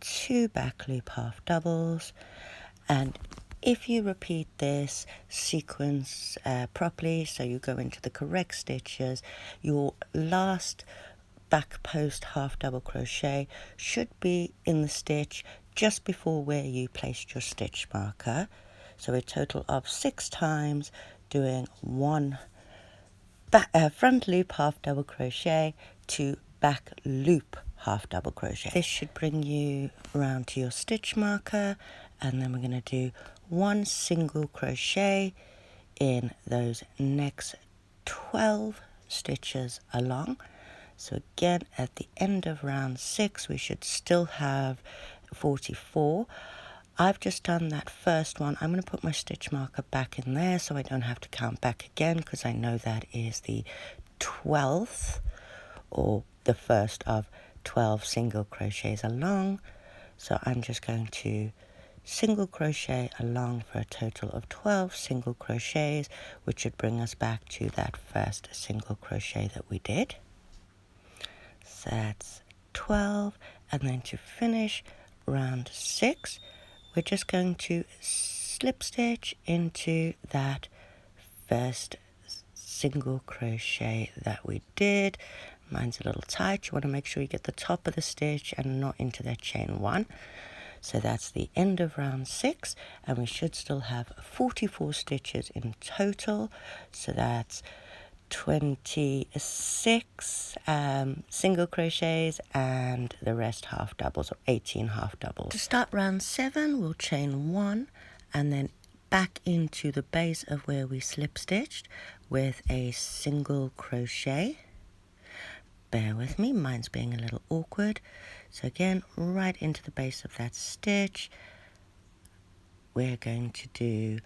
2 back loop half doubles, and if you repeat this sequence properly, so you go into the correct stitches, your last back post half double crochet should be in the stitch just before where you placed your stitch marker. So a total of 6 times, doing 1 front loop half double crochet, 2 back loop half double crochet. This should bring you around to your stitch marker, and then we're going to do 1 single crochet in those next 12 stitches along. So again, at the end of round 6 we should still have 44. I've just done that first one. I'm going to put my stitch marker back in there so I don't have to count back again, because I know that is the 12th or the first of 12 single crochets along. So I'm just going to single crochet along for a total of 12 single crochets, which should bring us back to that first single crochet that we did. So that's 12, and then to finish round 6 we're just going to slip stitch into that first single crochet that we did. Mine's a little tight. You want to make sure you get the top of the stitch and not into that chain 1. So that's the end of round 6, and we should still have 44 stitches in total. So that's 26 single crochets and the rest half doubles, or 18 half doubles. To start round 7 we'll chain 1 and then back into the base of where we slip stitched with a single crochet. Bear with me, mine's being a little awkward. So again, right into the base of that stitch we're going to do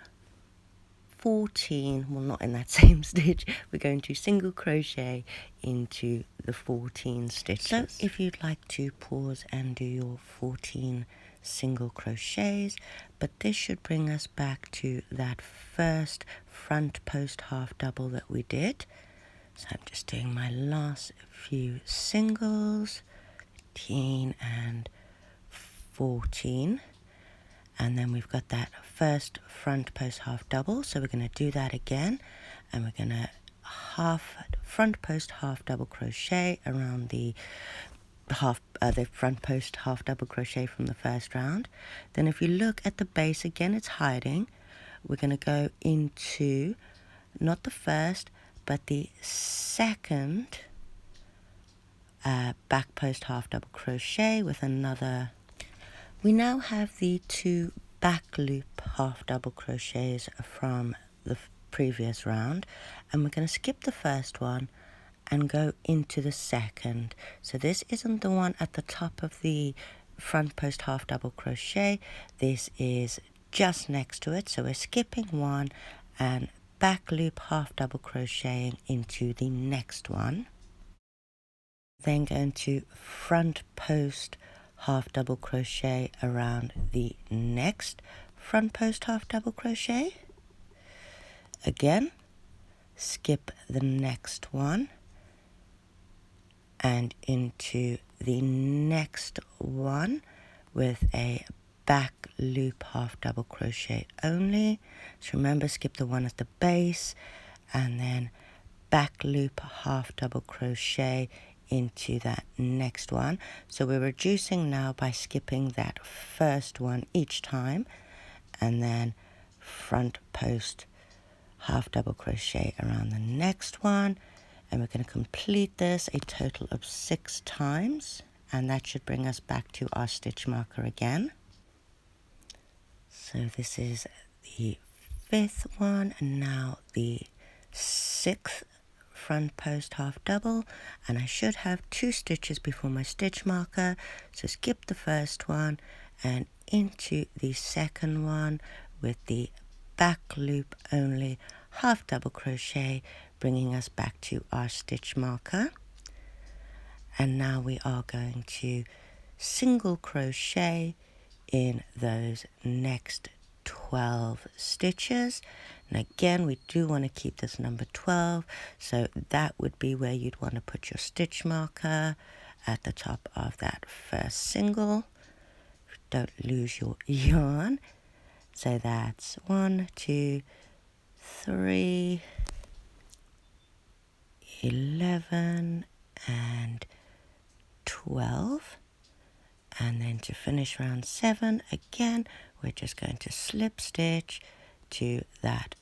14, well not in that same stitch, we're going to single crochet into the 14 stitches. So if you'd like to pause and do your 14 single crochets, but this should bring us back to that first front post half double that we did. So I'm just doing my last few singles, 13 and 14. And then we've got that first front post half double, so we're going to do that again, and we're going to front post half double crochet around the front post half double crochet from the first round. Then if you look at the base again, it's hiding. We're going to go into not the first but the second back post half double crochet with another. We now have the 2 back loop half double crochets from the previous round, and we're going to skip the first one and go into the second. So this isn't the one at the top of the front post half double crochet, this is just next to it. So we're skipping one and back loop half double crocheting into the next one. Then going to front post half double crochet around the next front post half double crochet. Again, skip the next one and into the next one with a back loop half double crochet only. So remember, skip the one at the base and then back loop half double crochet into that next one. So we're reducing now by skipping that first one each time, and then front post half double crochet around the next one, and we're going to complete this a total of 6 times, and that should bring us back to our stitch marker again. So this is the 5th one, and now the 6th front post half double, and I should have 2 stitches before my stitch marker, so skip the first one and into the second one with the back loop only half double crochet, bringing us back to our stitch marker. And now we are going to single crochet in those next 12 stitches, and again we do want to keep this number 12, so that would be where you'd want to put your stitch marker at the top of that first single. don't lose your yarn. So that's 1, 2, 3, 11 and 12. And then to finish round 7 again, we're just going to slip stitch to that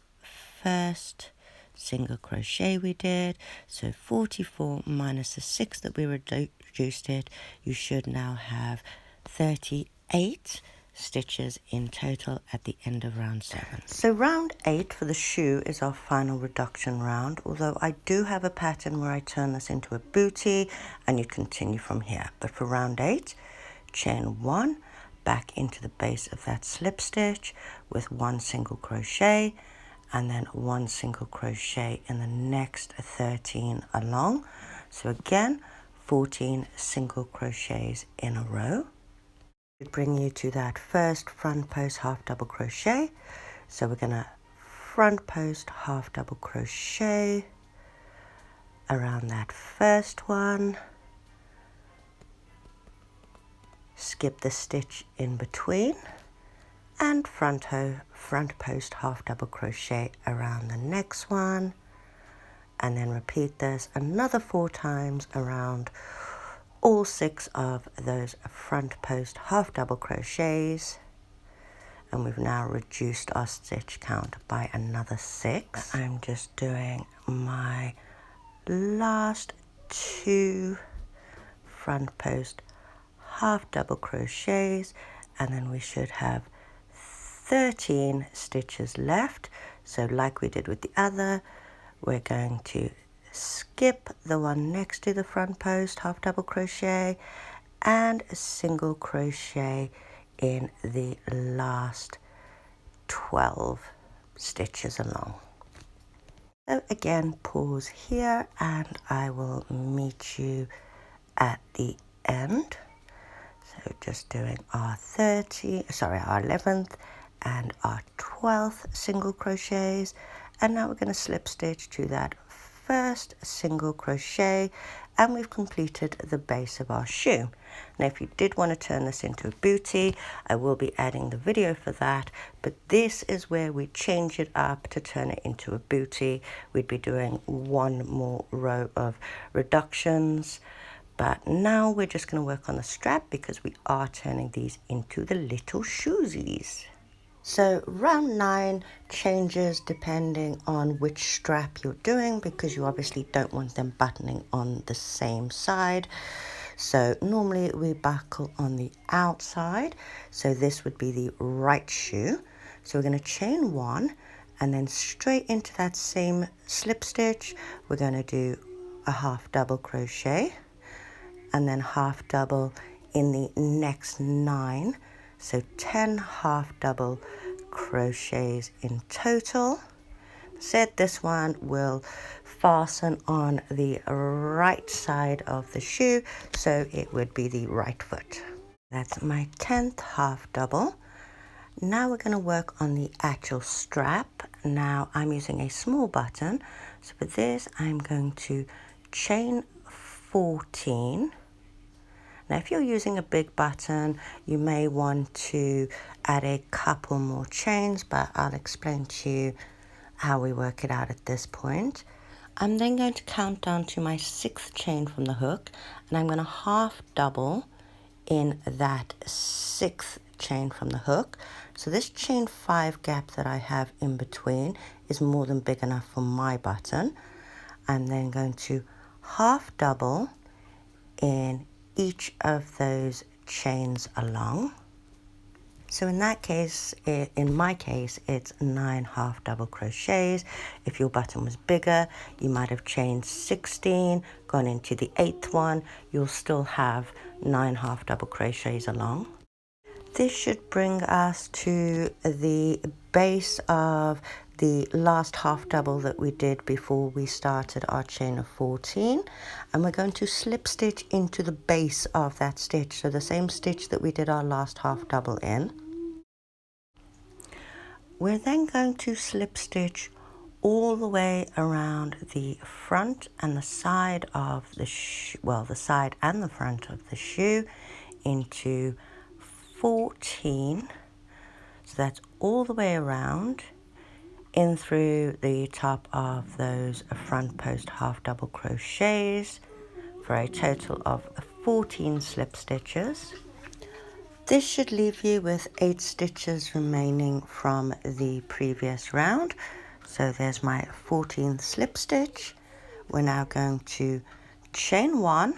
first single crochet we did. So 44 minus the 6 that we reduced it, you should now have 38 stitches in total at the end of round 7. So round 8 for the shoe is our final reduction round, although I do have a pattern where I turn this into a bootie and you continue from here. But for round 8, chain 1 back into the base of that slip stitch with 1 single crochet, and then 1 single crochet in the next 13 along. So again, 14 single crochets in a row. It bring you to that first front post half double crochet. So we're going to front post half double crochet around that first one, skip the stitch in between, and front post half double crochet around the next one, and then repeat this another 4 times around all 6 of those front post half double crochets. And we've now reduced our stitch count by another 6. I'm just doing my last 2 front post half double crochets, and then we should have 13 stitches left. So like we did with the other, we're going to skip the one next to the front post half double crochet and a single crochet in the last 12 stitches along. So again, pause here and I will meet you at the end. So just doing our 11th and our 12th single crochets, and now we're going to slip stitch to that first single crochet, and we've completed the base of our shoe. Now if you did want to turn this into a bootie, I will be adding the video for that, but this is where we change it up to turn it into a bootie. We'd be doing 1 more row of reductions. But now we're just going to work on the strap because we are turning these into the little shoesies. So round 9 changes depending on which strap you're doing, because you obviously don't want them buttoning on the same side. So normally we buckle on the outside. So this would be the right shoe. So we're going to chain 1 and then straight into that same slip stitch, we're going to do a half double crochet, and then half double in the next 9, so 10 half double crochets in total. Said this one will fasten on the right side of the shoe, so it would be the right foot. That's my 10th half double. Now we're going to work on the actual strap. Now I'm using a small button, so for this I'm going to chain 14. Now if you're using a big button, you may want to add a couple more chains, but I'll explain to you how we work it out at this point. I'm then going to count down to my 6th chain from the hook, and I'm going to half double in that 6th chain from the hook. So this chain 5 gap that I have in between is more than big enough for my button. I'm then going to half double in each of those chains along. So in that case, in my case, it's 9 half double crochets. If your button was bigger, you might have chained 16, gone into the 8th one, you'll still have 9 half double crochets along. This should bring us to the base of the last half double that we did before we started our chain of 14, and we're going to slip stitch into the base of that stitch, so the same stitch that we did our last half double in. We're then going to slip stitch all the way around the front and the side of the the side and the front of the shoe into 14, so that's all the way around, in through the top of those front post half double crochets for a total of 14 slip stitches. This should leave you with 8 stitches remaining from the previous round. So there's my 14th slip stitch. We're now going to chain 1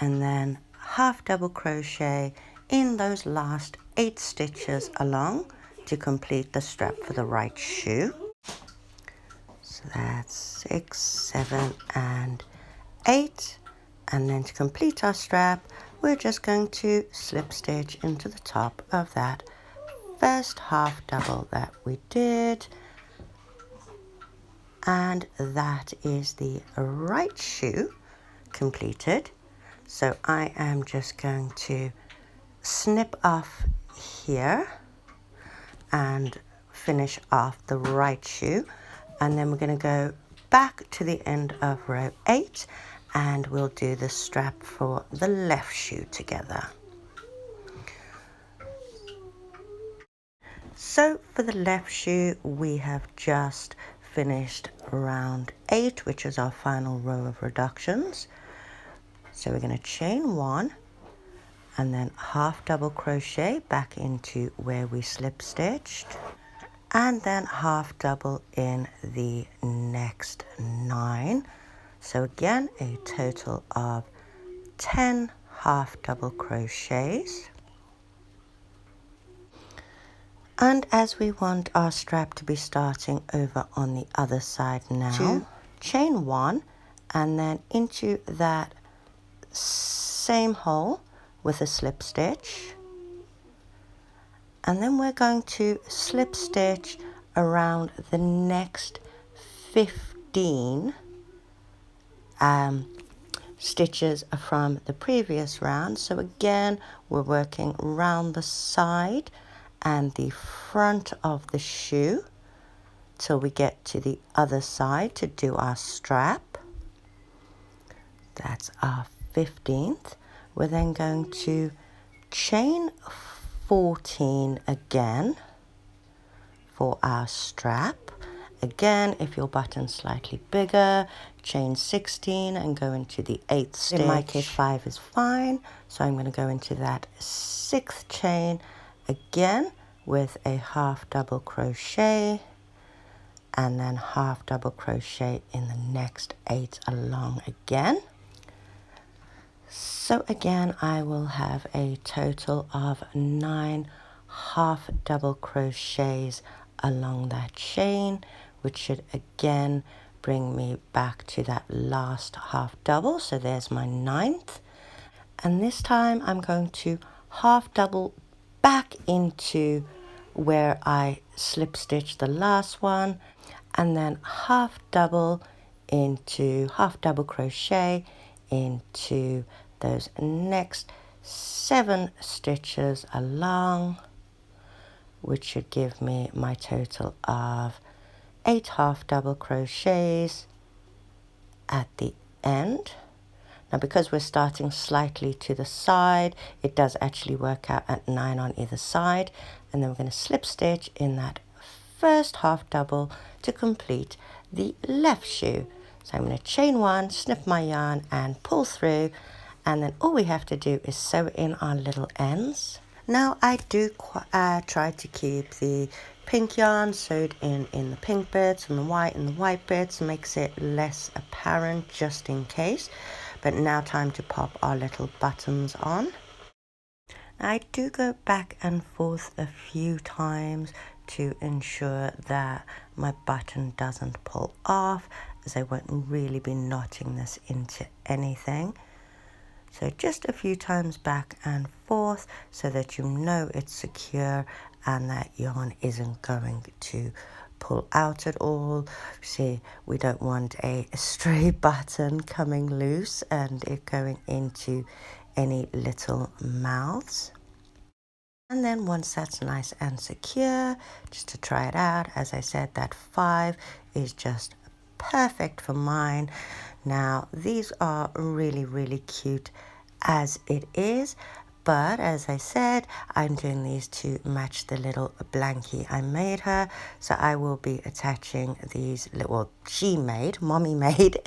and then half double crochet in those last 8 stitches along to complete the strap for the right shoe. So that's 6, 7 and 8, and then to complete our strap we're just going to slip stitch into the top of that first half double that we did, and that is the right shoe completed. So I am just going to snip off here and finish off the right shoe, and then we're going to go back to the end of row 8 and we'll do the strap for the left shoe together. So for the left shoe we have just finished round 8, which is our final row of reductions. So we're going to chain 1 and then half double crochet back into where we slip stitched, and then half double in the next 9. So again a total of 10 half double crochets. And as we want our strap to be starting over on the other side now, chain 1 and then into that same hole with a slip stitch, and then we're going to slip stitch around the next 15 stitches from the previous round. So again we're working around the side and the front of the shoe till we get to the other side to do our strap. That's our 15th. We're then going to chain 14 again for our strap. Again, if your button's slightly bigger, chain 16 and go into the 8th stitch. In my case 5 is fine, so I'm going to go into that 6th chain again with a half double crochet and then half double crochet in the next 8 along again. So again I will have a total of 9 half double crochets along that chain, which should again bring me back to that last half double. So there's my 9th, and this time I'm going to half double back into where I slip stitched the last one, and then half double crochet into those next 7 stitches along, which should give me my total of 8 half double crochets at the end. Now because we're starting slightly to the side, it does actually work out at 9 on either side, and then we're going to slip stitch in that first half double to complete the left shoe. So I'm going to chain 1, snip my yarn and pull through, and then all we have to do is sew in our little ends. Now I do try to keep the pink yarn sewed in the pink bits and the white bits, makes it less apparent just in case. But now time to pop our little buttons on. Now I do go back and forth a few times to ensure that my button doesn't pull off, as I won't really be knotting this into anything. So just a few times back and forth so that you know it's secure and that yarn isn't going to pull out at all. See, we don't want a stray button coming loose and it going into any little mouths. And then once that's nice and secure, just to try it out, as I said, that 5 is just perfect for mine. Now these are really cute as it is, But as I said, I'm doing these to match the little blankie I made her. So I will be attaching these, well, mommy made.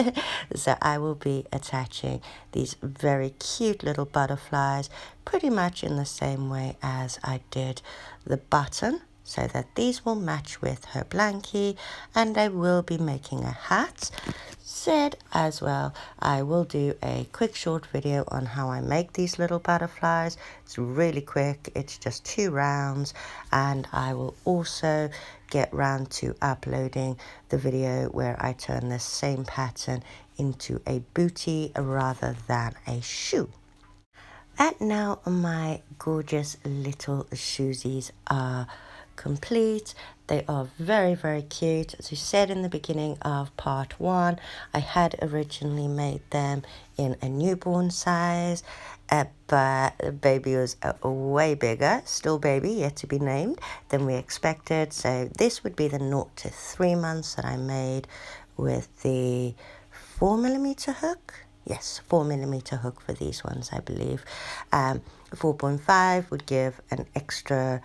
So I will be attaching these very cute little butterflies pretty much in the same way as I did the button, so that these will match with her blankie, and I will be making a hat. Said as well, I will do a quick short video on how I make these little butterflies. It's really quick, it's just 2 rounds, and I will also get round to uploading the video where I turn this same pattern into a bootie rather than a shoe. And now my gorgeous little shoesies are complete. They are very, very cute. As I said in the beginning of part 1, I had originally made them in a newborn size, but baby was way bigger, still baby, yet to be named, than we expected. So this would be the 0 to 3 months that I made with the 4mm hook. Yes, 4mm hook for these ones, I believe. 4.5 would give an extra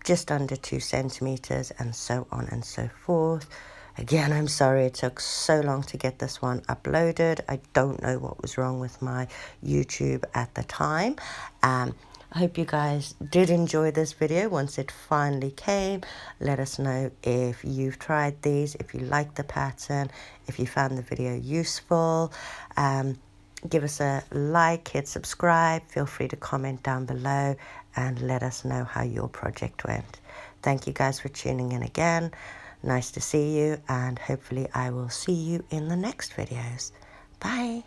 just under 2 centimeters, and so on and so forth. Again, I'm sorry it took so long to get this one uploaded. I don't know what was wrong with my YouTube at the time. I hope you guys did enjoy this video once it finally came. Let us know if you've tried these, if you liked the pattern, if you found the video useful. Give us a like, hit subscribe, feel free to comment down below and let us know how your project went. Thank you guys for tuning in again. Nice to see you, and hopefully I will see you in the next videos. Bye.